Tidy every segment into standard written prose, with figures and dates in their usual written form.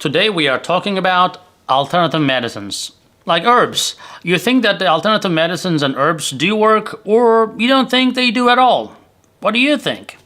Today we are talking about alternative medicines, like herbs. You think that the alternative medicines and herbs do work, or you don't think they do at all? What do you think?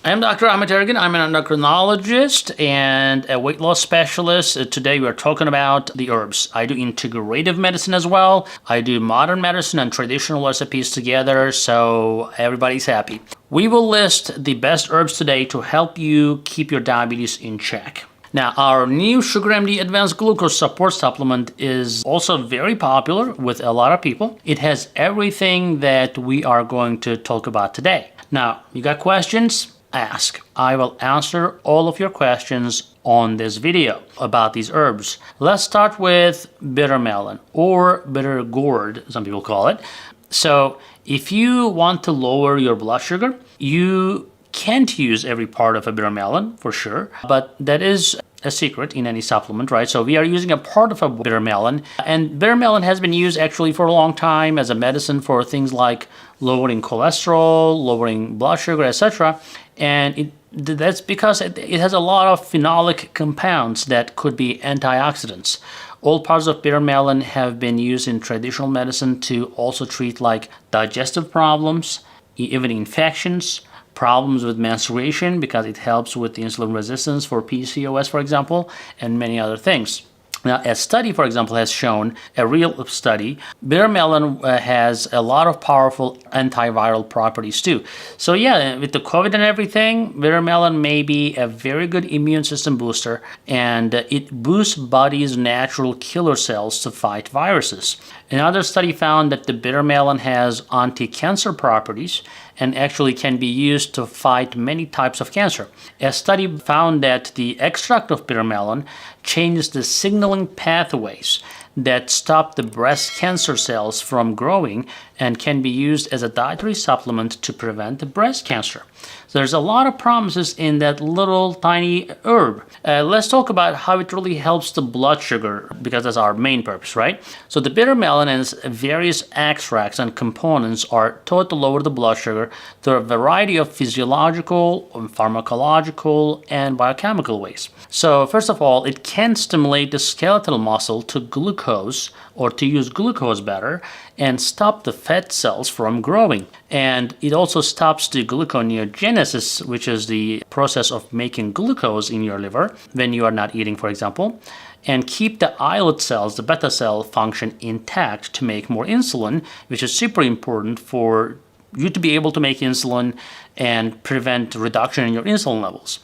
I'm Dr. Ahmet Ergin. I'm an endocrinologist and a weight loss specialist. Today we are talking about the herbs. I do integrative medicine as well. I do modern medicine and traditional recipes together, so everybody's happy. We will list the best herbs today to help you keep your diabetes in check. Now, our new Sugar MD Advanced Glucose Support Supplement is also very popular with a lot of people. It has everything that we are going to talk about today. Now, you got questions? Ask. I will answer all of your questions on this video about these herbs. Let's start with bitter melon or bitter gourd, some people call it. So if you want to lower your blood sugar, you can't use every part of a bitter melon for sure, but that is a secret in any supplement, right? So we are using a part of a bitter melon, and bitter melon has been used actually for a long time as a medicine for things like lowering cholesterol, lowering blood sugar, etc. And that's because it has a lot of phenolic compounds that could be antioxidants. All parts of bitter melon have been used in traditional medicine to also treat like digestive problems, even infections, problems with menstruation because it helps with insulin resistance for PCOS, for example, and many other things. Now, a study, for example, has shown, a real study, bitter melon has a lot of powerful antiviral properties too. So yeah, with the COVID and everything, bitter melon may be a very good immune system booster, and it boosts body's natural killer cells to fight viruses. Another study found that the bitter melon has anti-cancer properties and actually can be used to fight many types of cancer. A study found that the extract of bitter melon changes the signaling pathways that stop the breast cancer cells from growing and can be used as a dietary supplement to prevent the breast cancer. So there's a lot of promises in that little tiny herb. Let's talk about how it really helps the blood sugar, because that's our main purpose, right? So the bitter melon and its various extracts and components are thought to lower the blood sugar through a variety of physiological, pharmacological, and biochemical ways. So first of all, it can stimulate the skeletal muscle to glucose, or to use glucose better, and stop the fat cells from growing. And it also stops the gluconeogenesis, which is the process of making glucose in your liver when you are not eating, for example, and keep the islet cells, the beta cell function intact to make more insulin, which is super important for you to be able to make insulin and prevent reduction in your insulin levels.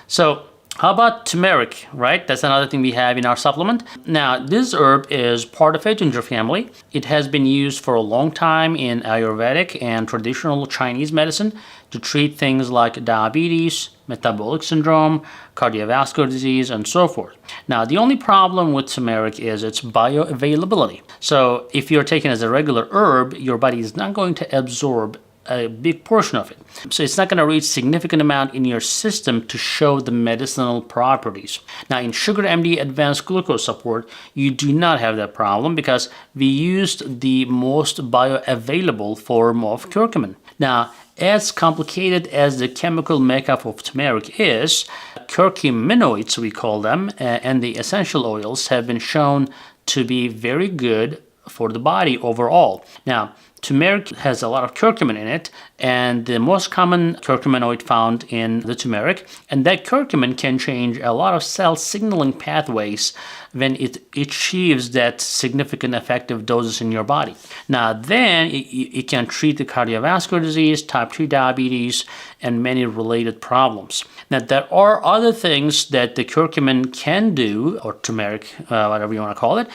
So how about turmeric, right? That's another thing we have in our supplement. Now, this herb is part of a ginger family. It has been used for a long time in Ayurvedic and traditional Chinese medicine to treat things like diabetes, metabolic syndrome, cardiovascular disease, and so forth. Now, the only problem with turmeric is its bioavailability. So if you're taking it as a regular herb, your body is not going to absorb a big portion of it. So it's not going to reach significant amount in your system to show the medicinal properties. Now in Sugar MD Advanced Glucose Support, you do not have that problem because we used the most bioavailable form of curcumin. Now, as complicated as the chemical makeup of turmeric is, curcuminoids, we call them, and the essential oils have been shown to be very good for the body overall. Now, turmeric has a lot of curcumin in it, and the most common curcuminoid found in the turmeric, and that curcumin can change a lot of cell signaling pathways when it achieves that significant effective doses in your body. Now then, it can treat the cardiovascular disease, type 2 diabetes, and many related problems. Now there are other things that the curcumin can do, or turmeric, whatever you want to call it,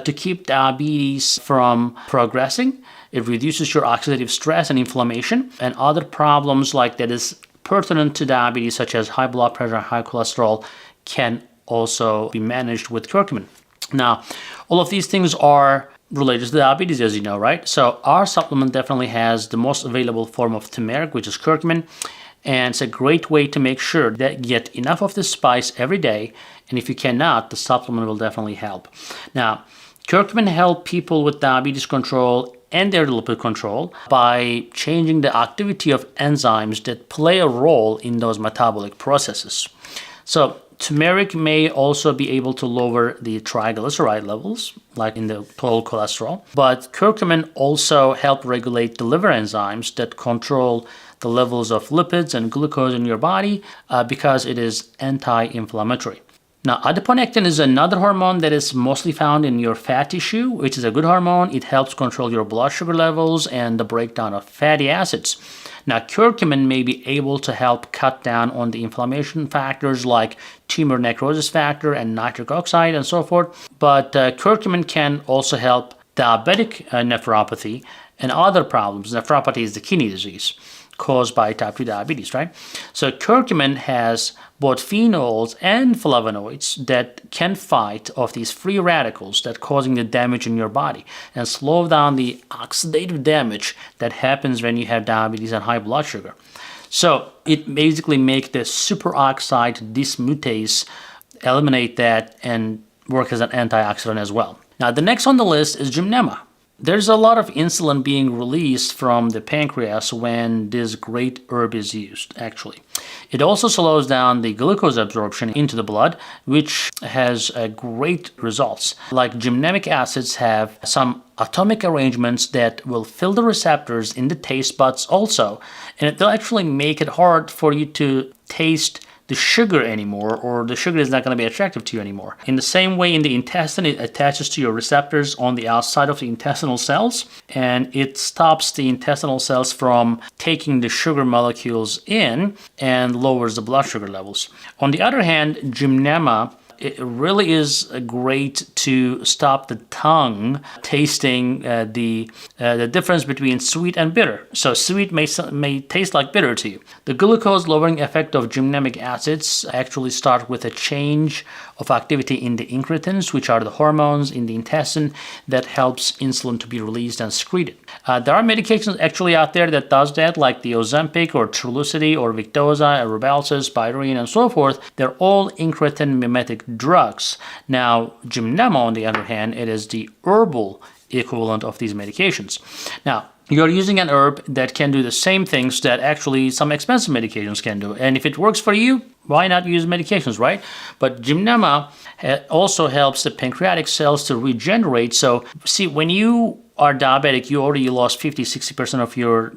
to keep diabetes from progressing. It reduces your oxidative stress and inflammation, and other problems like that is pertinent to diabetes, such as high blood pressure, high cholesterol, can also be managed with curcumin. Now, all of these things are related to diabetes, as you know, right? So our supplement definitely has the most available form of turmeric, which is curcumin, and it's a great way to make sure that you get enough of this spice every day, and if you cannot, the supplement will definitely help. Now, curcumin helps people with diabetes control and their lipid control by changing the activity of enzymes that play a role in those metabolic processes. So turmeric may also be able to lower the triglyceride levels, like in the total cholesterol. But curcumin also helps regulate the liver enzymes that control the levels of lipids and glucose in your body because it is anti-inflammatory. Now, adiponectin is another hormone that is mostly found in your fat tissue, which is a good hormone. It helps control your blood sugar levels and the breakdown of fatty acids. Now, curcumin may be able to help cut down on the inflammation factors like tumor necrosis factor and nitric oxide and so forth. But curcumin can also help diabetic nephropathy and other problems. Nephropathy is the kidney disease caused by type 2 diabetes, right? So curcumin has both phenols and flavonoids that can fight off these free radicals that causing the damage in your body and slow down the oxidative damage that happens when you have diabetes and high blood sugar. So it basically makes the superoxide dismutase eliminate that and work as an antioxidant as well. Now the next on the list is gymnema. There's a lot of insulin being released from the pancreas when this great herb is used, actually. It also slows down the glucose absorption into the blood, which has great results. Like gymnemic acids have some atomic arrangements that will fill the receptors in the taste buds also, and they'll actually make it hard for you to taste the sugar anymore, or the sugar is not going to be attractive to you anymore. In the same way, in the intestine, it attaches to your receptors on the outside of the intestinal cells, and it stops the intestinal cells from taking the sugar molecules in and lowers the blood sugar levels. On the other hand, gymnema, it really is great to stop the tongue tasting the difference between sweet and bitter. So sweet may taste like bitter to you. The glucose lowering effect of gymnemic acids actually start with a change of activity in the incretins, which are the hormones in the intestine that helps insulin to be released and secreted. There are medications actually out there that does that, like the Ozempic or Trulicity or Victoza, or Rybelsus, Bydureon, and so forth. They're all incretin mimetic drugs. Now, gymnema, on the other hand, it is the herbal equivalent of these medications. Now, you're using an herb that can do the same things that actually some expensive medications can do. And if it works for you, why not use medications, right? But gymnema also helps the pancreatic cells to regenerate. So, see, when you are diabetic, you already lost 50-60% of your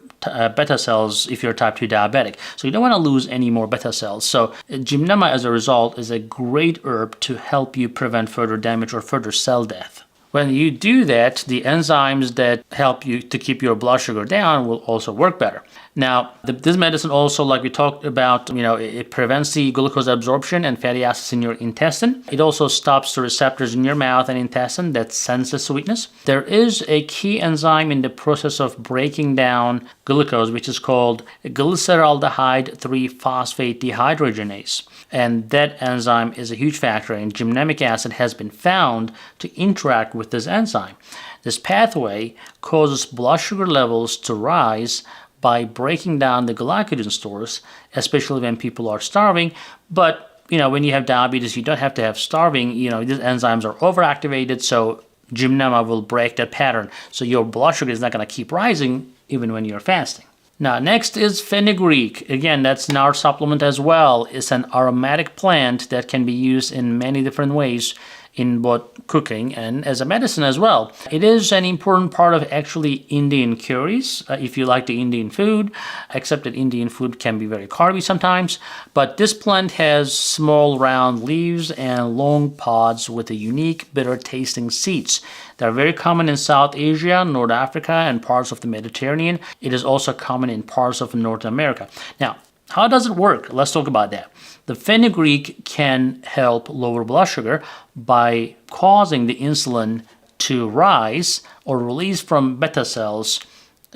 beta cells if you're type 2 diabetic. So you don't want to lose any more beta cells. So gymnema, as a result, is a great herb to help you prevent further damage or further cell death. When you do that, the enzymes that help you to keep your blood sugar down will also work better. Now, this medicine also, like we talked about, it prevents the glucose absorption and fatty acids in your intestine. It also stops the receptors in your mouth and intestine that sense the sweetness. There is a key enzyme in the process of breaking down glucose, which is called glyceraldehyde 3-phosphate dehydrogenase. And that enzyme is a huge factor, and gymnemic acid has been found to interact with this enzyme. This pathway causes blood sugar levels to rise by breaking down the glycogen stores, especially when people are starving. But, when you have diabetes, you don't have to have starving. These enzymes are overactivated, so gymnema will break that pattern. So your blood sugar is not going to keep rising even when you're fasting. Now, next is fenugreek. Again, that's in our supplement as well. It's an aromatic plant that can be used in many different ways in both cooking and as a medicine as well. It is an important part of actually Indian curries, if you like the Indian food, except that Indian food can be very carby sometimes. But this plant has small round leaves and long pods with a unique bitter tasting seeds. They're very common in South Asia, North Africa, and parts of the Mediterranean. It is also common in parts of North America. Now, how does it work? Let's talk about that. The fenugreek can help lower blood sugar by causing the insulin to rise or release from beta cells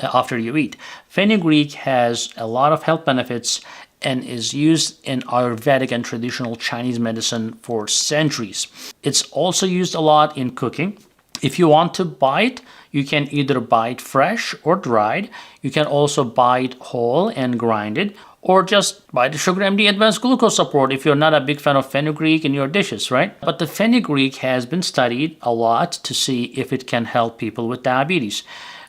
after you eat. Fenugreek has a lot of health benefits and is used in Ayurvedic and traditional Chinese medicine for centuries. It's also used a lot in cooking. If you want to buy it, you can either buy it fresh or dried. You can also buy it whole and grind it, or just buy the Sugar MD Advanced Glucose Support if you're not a big fan of fenugreek in your dishes, right? But the fenugreek has been studied a lot to see if it can help people with diabetes.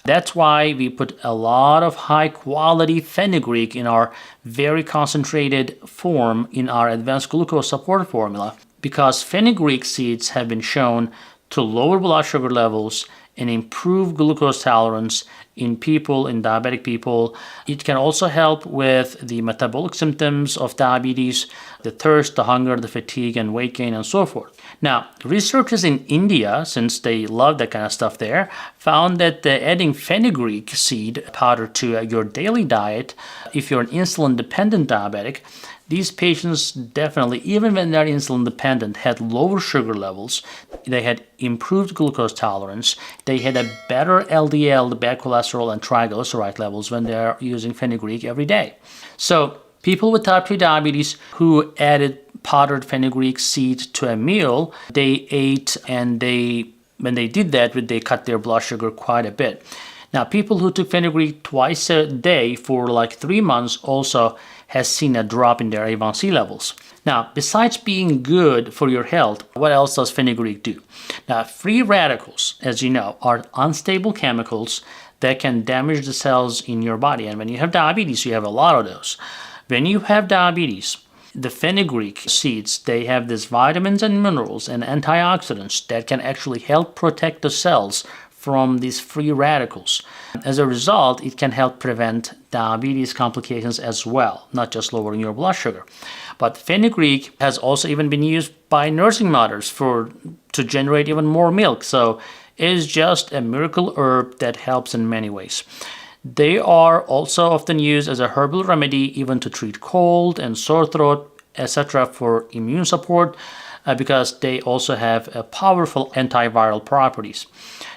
That's why we put a lot of high quality fenugreek in our very concentrated form in our advanced glucose support formula, because fenugreek seeds have been shown to lower blood sugar levels and improve glucose tolerance in diabetic people. It can also help with the metabolic symptoms of diabetes, the thirst, the hunger, the fatigue, and weight gain, and so forth. Now, researchers in India, since they love that kind of stuff there, found that adding fenugreek seed powder to your daily diet, if you're an insulin-dependent diabetic, these patients definitely, even when they're insulin dependent, had lower sugar levels. They had improved glucose tolerance. They had a better LDL, the bad cholesterol, and triglyceride levels when they're using fenugreek every day. So people with type 2 diabetes who added powdered fenugreek seed to a meal, they ate, and when they did that, they cut their blood sugar quite a bit. Now, people who took fenugreek twice a day for like 3 months also has seen a drop in their A1C levels. Now, besides being good for your health, what else does fenugreek do? Now, free radicals, as you know, are unstable chemicals that can damage the cells in your body. And when you have diabetes, you have a lot of those. When you have diabetes, the fenugreek seeds, they have these vitamins and minerals and antioxidants that can actually help protect the cells from these free radicals. As a result, it can help prevent diabetes complications as well, not just lowering your blood sugar. But fenugreek has also even been used by nursing mothers to generate even more milk. So it is just a miracle herb that helps in many ways. They are also often used as a herbal remedy, even to treat cold and sore throat, etc., for immune support, because they also have powerful antiviral properties.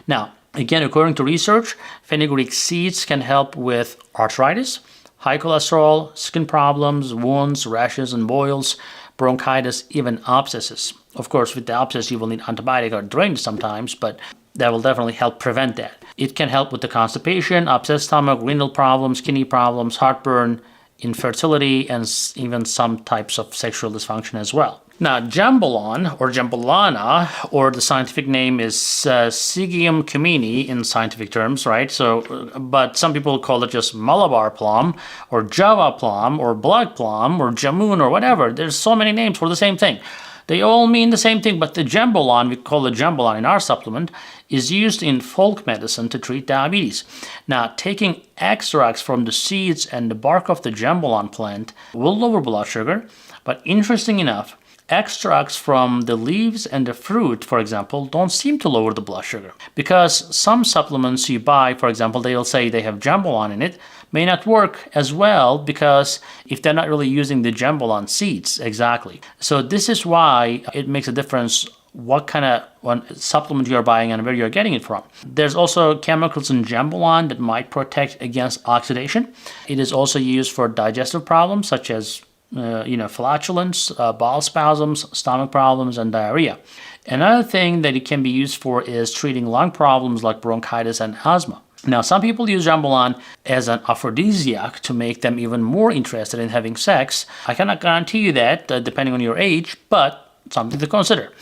Now, again, according to research, fenugreek seeds can help with arthritis, high cholesterol, skin problems, wounds, rashes and boils, bronchitis, even abscesses. Of course, with the abscess, you will need antibiotic or drainage sometimes, but that will definitely help prevent that. It can help with the constipation, upset stomach, renal problems, kidney problems, heartburn, infertility, and even some types of sexual dysfunction as well. Now, jambolon or jambolana, or the scientific name is Syzygium cumini in scientific terms, right? So, but some people call it just Malabar plum, or Java plum, or black plum, or jamun, or whatever. There's so many names for the same thing. They all mean the same thing, but the jambolon, we call it jambolon in our supplement, is used in folk medicine to treat diabetes. Now, taking extracts from the seeds and the bark of the jambolon plant will lower blood sugar, but interesting enough, extracts from the leaves and the fruit, for example, don't seem to lower the blood sugar. Because some supplements you buy, for example, they'll say they have jambolon in it, may not work as well because if they're not really using the jambolon seeds exactly. So this is why it makes a difference what kind of supplement you're buying and where you're getting it from. There's also chemicals in jambolon that might protect against oxidation. It is also used for digestive problems such as flatulence, bowel spasms, stomach problems, and diarrhea. Another thing that it can be used for is treating lung problems like bronchitis and asthma. Now, some people use jambolon as an aphrodisiac to make them even more interested in having sex. I cannot guarantee you that, depending on your age, but something to consider.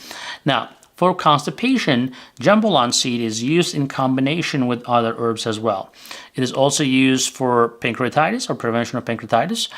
Now, for constipation, jambolon seed is used in combination with other herbs as well. It is also used for pancreatitis or prevention of pancreatitis,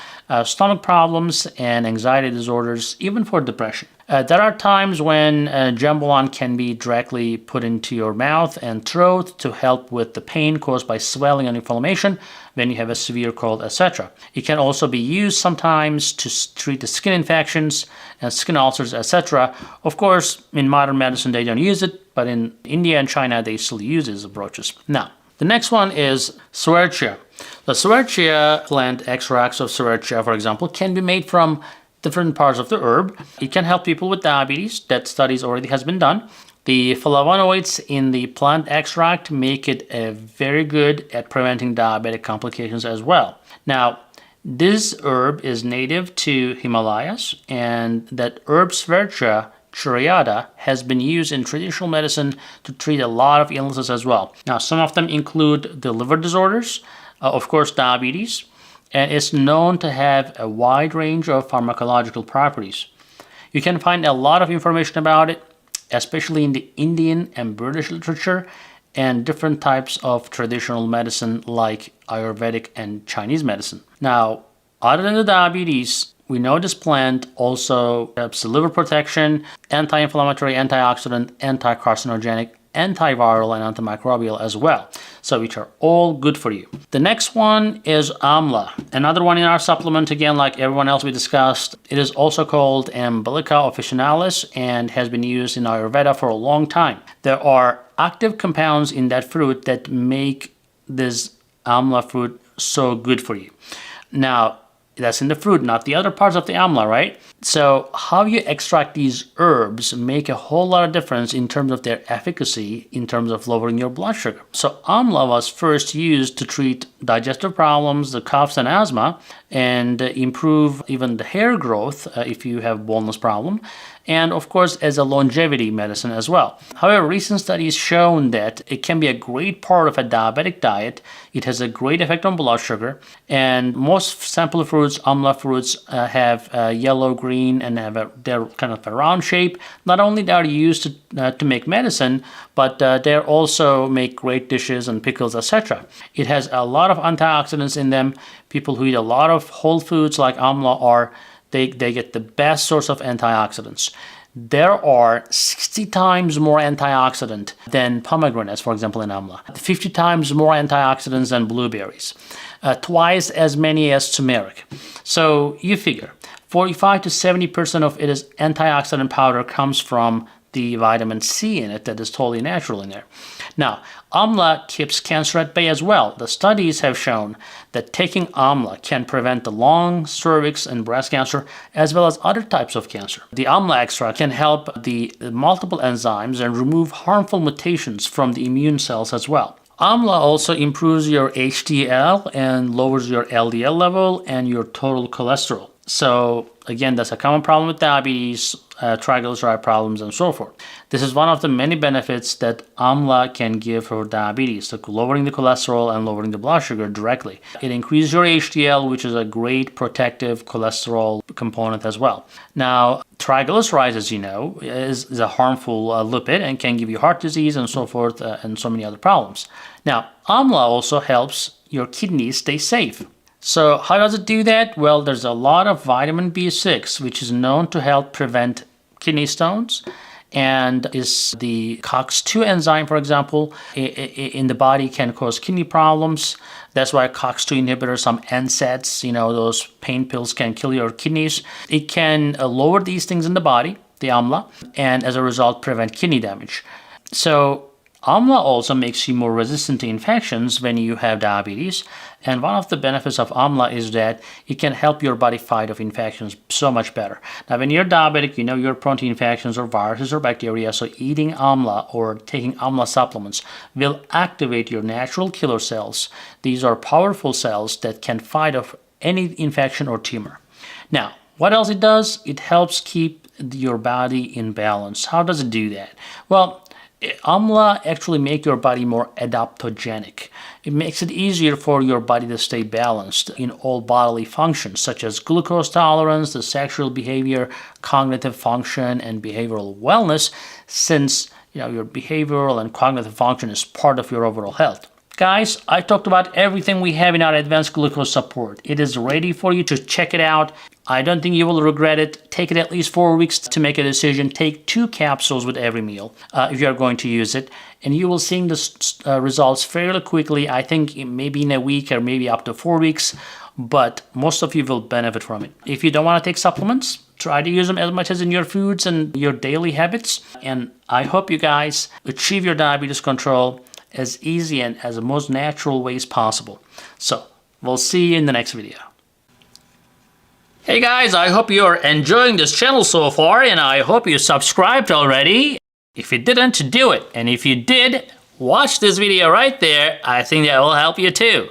stomach problems, and anxiety disorders, even for depression. There are times when jambolon can be directly put into your mouth and throat to help with the pain caused by swelling and inflammation when you have a severe cold, etc. It can also be used sometimes to treat the skin infections and skin ulcers, etc. Of course, in modern medicine, they don't use it, but in India and China, they still use these approaches. Now, the next one is Serratia. The Serratia plant extracts of Serratia, for example, can be made from different parts of the herb. It can help people with diabetes. That studies already has been done. The flavonoids in the plant extract make it very good at preventing diabetic complications as well. Now, this herb is native to Himalayas, and that herb Serratia Chariata has been used in traditional medicine to treat a lot of illnesses as well. Now, some of them include the liver disorders, of course, diabetes, and it's known to have a wide range of pharmacological properties. You can find a lot of information about it, especially in the Indian and British literature, and different types of traditional medicine like Ayurvedic and Chinese medicine. Now, other than the diabetes, we know this plant also helps the liver protection, anti-inflammatory, antioxidant, anti-carcinogenic, antiviral, and antimicrobial as well, so which are all good for you. The next one is amla, another one in our supplement, again like everyone else we discussed. It is also called Umbilica officinalis and has been used in Ayurveda for a long time. There are active compounds in that fruit that make this amla fruit so good for you. Now, that's in the fruit, not the other parts of the amla, right? So how you extract these herbs make a whole lot of difference in terms of their efficacy, in terms of lowering your blood sugar. So amla was first used to treat digestive problems, the coughs and asthma, and improve even the hair growth if you have baldness problem, and of course as a longevity medicine as well. However, recent studies shown that it can be a great part of a diabetic diet. It has a great effect on blood sugar, and most sample fruits, amla fruits, have yellow, green, and they're kind of a round shape. Not only they are used to make medicine, but they also make great dishes and pickles, etc. It has a lot of antioxidants in them. People who eat a lot of whole foods like amla they get the best source of antioxidants. There are 60 times more antioxidant than pomegranates, for example, in amla. 50 times more antioxidants than blueberries. Twice as many as turmeric. So you figure 45 to 70% of it is antioxidant powder comes from the vitamin C in it that is totally natural in there. Now, amla keeps cancer at bay as well. The studies have shown that taking amla can prevent the lung, cervix, and breast cancer, as well as other types of cancer. The amla extract can help the multiple enzymes and remove harmful mutations from the immune cells as well. Amla also improves your HDL and lowers your LDL level and your total cholesterol. So again, that's a common problem with diabetes, triglyceride problems, and so forth. This is one of the many benefits that amla can give for diabetes, so lowering the cholesterol and lowering the blood sugar directly. It increases your HDL, which is a great protective cholesterol component as well. Now, triglycerides, as you know, is a harmful lipid and can give you heart disease and so forth, and so many other problems. Now, amla also helps your kidneys stay safe. So how does it do that? Well, there's a lot of vitamin B6, which is known to help prevent kidney stones, and is the COX-2 enzyme, for example, in the body can cause kidney problems. That's why COX-2 inhibitors, some NSAIDs, those pain pills can kill your kidneys. It can lower these things in the body, the amla, and as a result prevent kidney damage. So amla also makes you more resistant to infections when you have diabetes, and one of the benefits of amla is that it can help your body fight off infections so much better. Now, when you're diabetic, you're prone to infections or viruses or bacteria, so eating amla or taking amla supplements will activate your natural killer cells. These are powerful cells that can fight off any infection or tumor. Now, what else it does? It helps keep your body in balance. How does it do that? Well, amla actually makes your body more adaptogenic. It makes it easier for your body to stay balanced in all bodily functions, such as glucose tolerance, the sexual behavior, cognitive function, and behavioral wellness, since your behavioral and cognitive function is part of your overall health. Guys, I talked about everything we have in our advanced glucose support. It is ready for you to check it out. I don't think you will regret it. Take it at least 4 weeks to make a decision. Take 2 capsules with every meal if you are going to use it. And you will see the results fairly quickly. I think maybe in a week or maybe up to 4 weeks. But most of you will benefit from it. If you don't want to take supplements, try to use them as much as in your foods and your daily habits. And I hope you guys achieve your diabetes control as easy and as the most natural ways possible. So, we'll see you in the next video. Hey guys, I hope you're enjoying this channel so far, and I hope you subscribed already. If you didn't, do it. And if you did, watch this video right there. I think that will help you too.